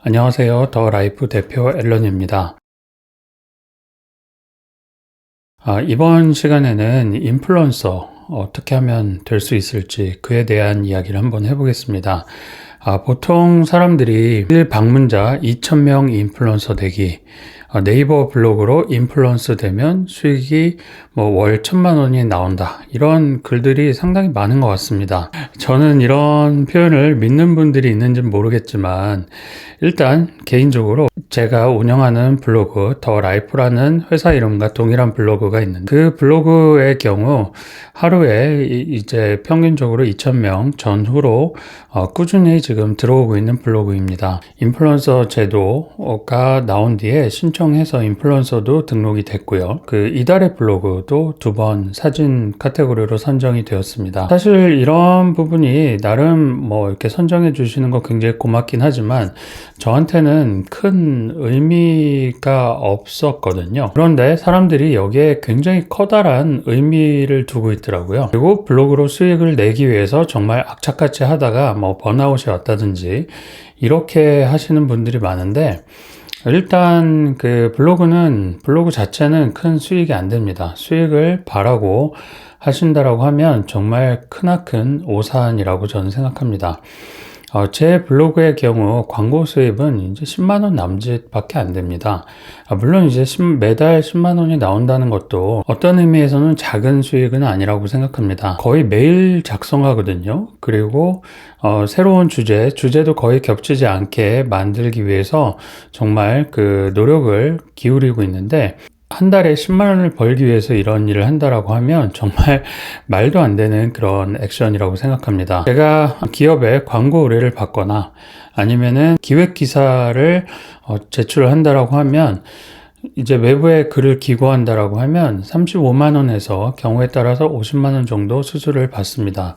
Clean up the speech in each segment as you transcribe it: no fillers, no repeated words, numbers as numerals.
안녕하세요. 더 라이프 대표 앨런입니다. 이번 시간에는 인플루언서 어떻게 하면 될 수 있을지 그에 대한 이야기를 한번 해보겠습니다. 보통 사람들이 일 방문자 2,000명 인플루언서 되기, 네이버 블로그로 인플루언서 되면 수익이 월 1,000만 원이 나온다. 이런 글들이 상당히 많은 것 같습니다. 저는 이런 표현을 믿는 분들이 있는지는 모르겠지만 일단 개인적으로 제가 운영하는 블로그 더 라이프라는 회사 이름과 동일한 블로그가 있는데 그 블로그의 경우 하루에 이제 평균적으로 2,000명 전후로 꾸준히 지금 들어오고 있는 블로그입니다. 인플루언서 제도가 나온 뒤에 신청해서 인플루언서도 등록이 됐고요. 그 이달의 블로그도 2번 사진 카테고리로 선정이 되었습니다. 사실 이런 부분이 나름 이렇게 선정해 주시는 거 굉장히 고맙긴 하지만 저한테는 큰 의미가 없었거든요. 그런데 사람들이 여기에 굉장히 커다란 의미를 두고 있더라고요. 그리고 블로그로 수익을 내기 위해서 정말 악착같이 하다가 번아웃이 왔다든지 이렇게 하시는 분들이 많은데 일단 그 블로그 자체는 큰 수익이 안 됩니다. 수익을 바라고 하신다라고 하면 정말 크나큰 오산이라고 저는 생각합니다. 제 블로그의 경우 광고 수입은 이제 10만 원 남짓밖에 안 됩니다. 물론 이제 매달 10만 원이 나온다는 것도 어떤 의미에서는 작은 수익은 아니라고 생각합니다. 거의 매일 작성하거든요. 그리고 새로운 주제도 거의 겹치지 않게 만들기 위해서 정말 그 노력을 기울이고 있는데 한 달에 10만 원을 벌기 위해서 이런 일을 한다라고 하면 정말 말도 안 되는 그런 액션이라고 생각합니다. 제가 기업에 광고 의뢰를 받거나 아니면은 기획 기사를 제출을 한다라고 하면 이제 외부에 글을 기고한다라고 하면 35만 원에서 경우에 따라서 50만 원 정도 수수료를 받습니다.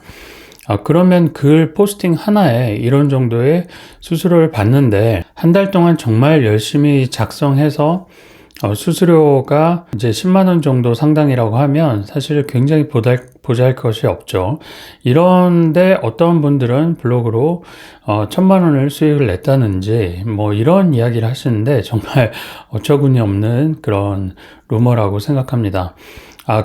그러면 글 포스팅 하나에 이런 정도의 수수료를 받는데 한 달 동안 정말 열심히 작성해서 수수료가 이제 10만 원 정도 상당이라고 하면 사실 굉장히 보잘 것이 없죠. 이런데 어떤 분들은 블로그로 1,000만 원을 수익을 냈다는지 이런 이야기를 하시는데 정말 어처구니 없는 그런 루머라고 생각합니다.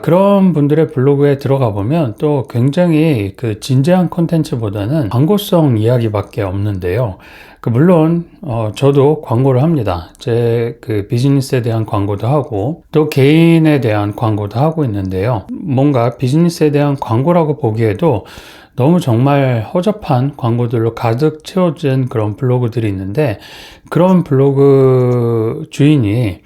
그런 분들의 블로그에 들어가 보면 또 굉장히 그 진지한 콘텐츠보다는 광고성 이야기밖에 없는데요. 물론 저도 광고를 합니다. 제 그 비즈니스에 대한 광고도 하고 또 개인에 대한 광고도 하고 있는데요. 뭔가 비즈니스에 대한 광고라고 보기에도 너무 정말 허접한 광고들로 가득 채워진 그런 블로그들이 있는데 그런 블로그 주인이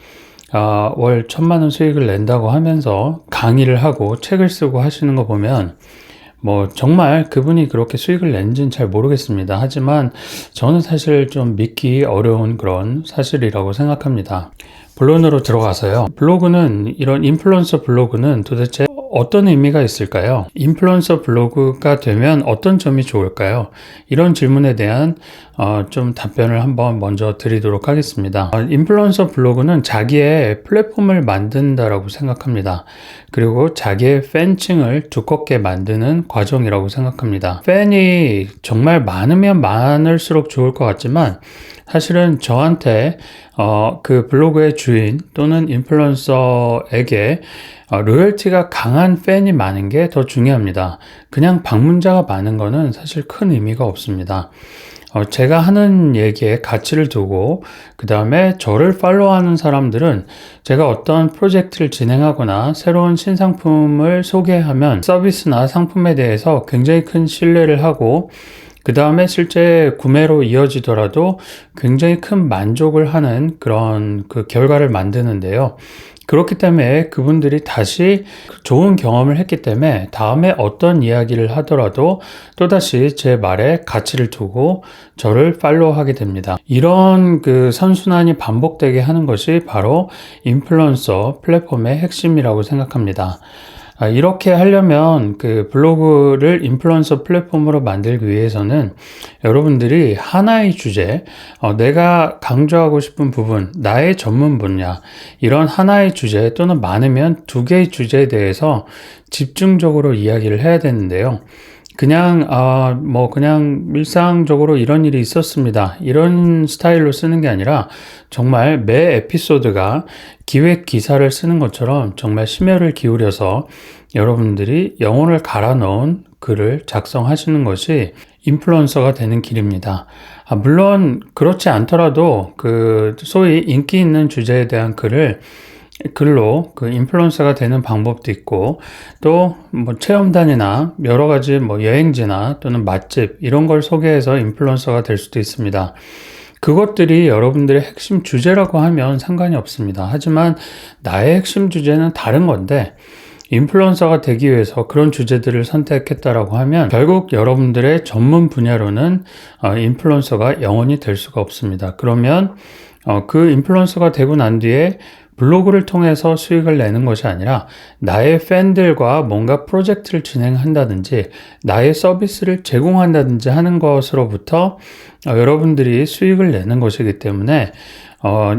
월 1,000만 원 수익을 낸다고 하면서 강의를 하고 책을 쓰고 하시는 거 보면 정말 그분이 그렇게 수익을 낸지는 잘 모르겠습니다. 하지만 저는 사실 좀 믿기 어려운 그런 사실이라고 생각합니다. 본론으로 들어가서요. 이런 인플루언서 블로그는 도대체 어떤 의미가 있을까요? 인플루언서 블로그가 되면 어떤 점이 좋을까요? 이런 질문에 대한 좀 답변을 한번 먼저 드리도록 하겠습니다. 인플루언서 블로그는 자기의 플랫폼을 만든다라고 생각합니다. 그리고 자기의 팬층을 두껍게 만드는 과정이라고 생각합니다. 팬이 정말 많으면 많을수록 좋을 것 같지만 사실은 저한테 그 블로그의 주인 또는 인플루언서에게 로열티가 강한 팬이 많은 게 더 중요합니다. 그냥 방문자가 많은 거는 사실 큰 의미가 없습니다. 제가 하는 얘기에 가치를 두고 그 다음에 저를 팔로우하는 사람들은 제가 어떤 프로젝트를 진행하거나 새로운 신상품을 소개하면 서비스나 상품에 대해서 굉장히 큰 신뢰를 하고 그 다음에 실제 구매로 이어지더라도 굉장히 큰 만족을 하는 그런 그 결과를 만드는데요. 그렇기 때문에 그분들이 다시 좋은 경험을 했기 때문에 다음에 어떤 이야기를 하더라도 또다시 제 말에 가치를 두고 저를 팔로우하게 됩니다. 이런 그 선순환이 반복되게 하는 것이 바로 인플루언서 플랫폼의 핵심이라고 생각합니다. 이렇게 하려면 그 블로그를 인플루언서 플랫폼으로 만들기 위해서는 여러분들이 하나의 주제, 내가 강조하고 싶은 부분, 나의 전문 분야, 이런 하나의 주제 또는 많으면 2개의 주제에 대해서 집중적으로 이야기를 해야 되는데요. 그냥 그냥 일상적으로 이런 일이 있었습니다, 이런 스타일로 쓰는 게 아니라 정말 매 에피소드가 기획 기사를 쓰는 것처럼 정말 심혈을 기울여서 여러분들이 영혼을 갈아 넣은 글을 작성하시는 것이 인플루언서가 되는 길입니다. 물론 그렇지 않더라도 그 소위 인기 있는 주제에 대한 글로 그 인플루언서가 되는 방법도 있고, 또 뭐 체험단이나 여러 가지 뭐 여행지나 또는 맛집 이런 걸 소개해서 인플루언서가 될 수도 있습니다. 그것들이 여러분들의 핵심 주제라고 하면 상관이 없습니다. 하지만 나의 핵심 주제는 다른 건데 인플루언서가 되기 위해서 그런 주제들을 선택했다라고 하면 결국 여러분들의 전문 분야로는 인플루언서가 영원히 될 수가 없습니다. 그러면 그 인플루언서가 되고 난 뒤에 블로그를 통해서 수익을 내는 것이 아니라 나의 팬들과 뭔가 프로젝트를 진행한다든지 나의 서비스를 제공한다든지 하는 것으로부터 여러분들이 수익을 내는 것이기 때문에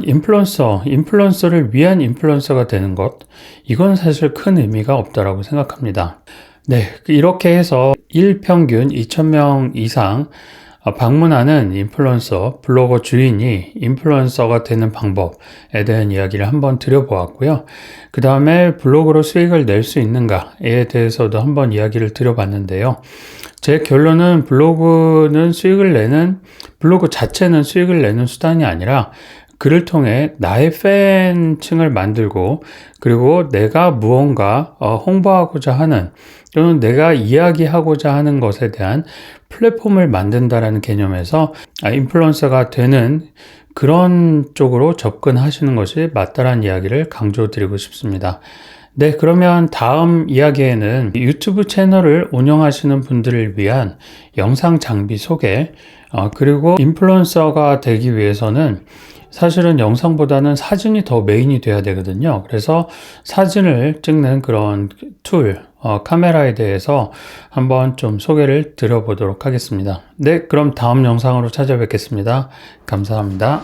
인플루언서를 위한 인플루언서가 되는 것, 이건 사실 큰 의미가 없다라고 생각합니다. 네, 이렇게 해서 일평균 2,000명 이상 방문하는 인플루언서, 블로거 주인이 인플루언서가 되는 방법에 대한 이야기를 한번 드려보았고요. 그 다음에 블로그로 수익을 낼 수 있는가에 대해서도 한번 이야기를 드려봤는데요. 제 결론은 블로그 자체는 수익을 내는 수단이 아니라 글을 통해 나의 팬층을 만들고, 그리고 내가 무언가 홍보하고자 하는 또는 내가 이야기하고자 하는 것에 대한 플랫폼을 만든다라는 개념에서 인플루언서가 되는 그런 쪽으로 접근하시는 것이 맞다라는 이야기를 강조드리고 싶습니다. 네, 그러면 다음 이야기에는 유튜브 채널을 운영하시는 분들을 위한 영상 장비 소개, 그리고 인플루언서가 되기 위해서는 사실은 영상보다는 사진이 더 메인이 돼야 되거든요. 그래서 사진을 찍는 그런 툴, 카메라에 대해서 한번 좀 소개를 드려보도록 하겠습니다. 네, 그럼 다음 영상으로 찾아뵙겠습니다. 감사합니다.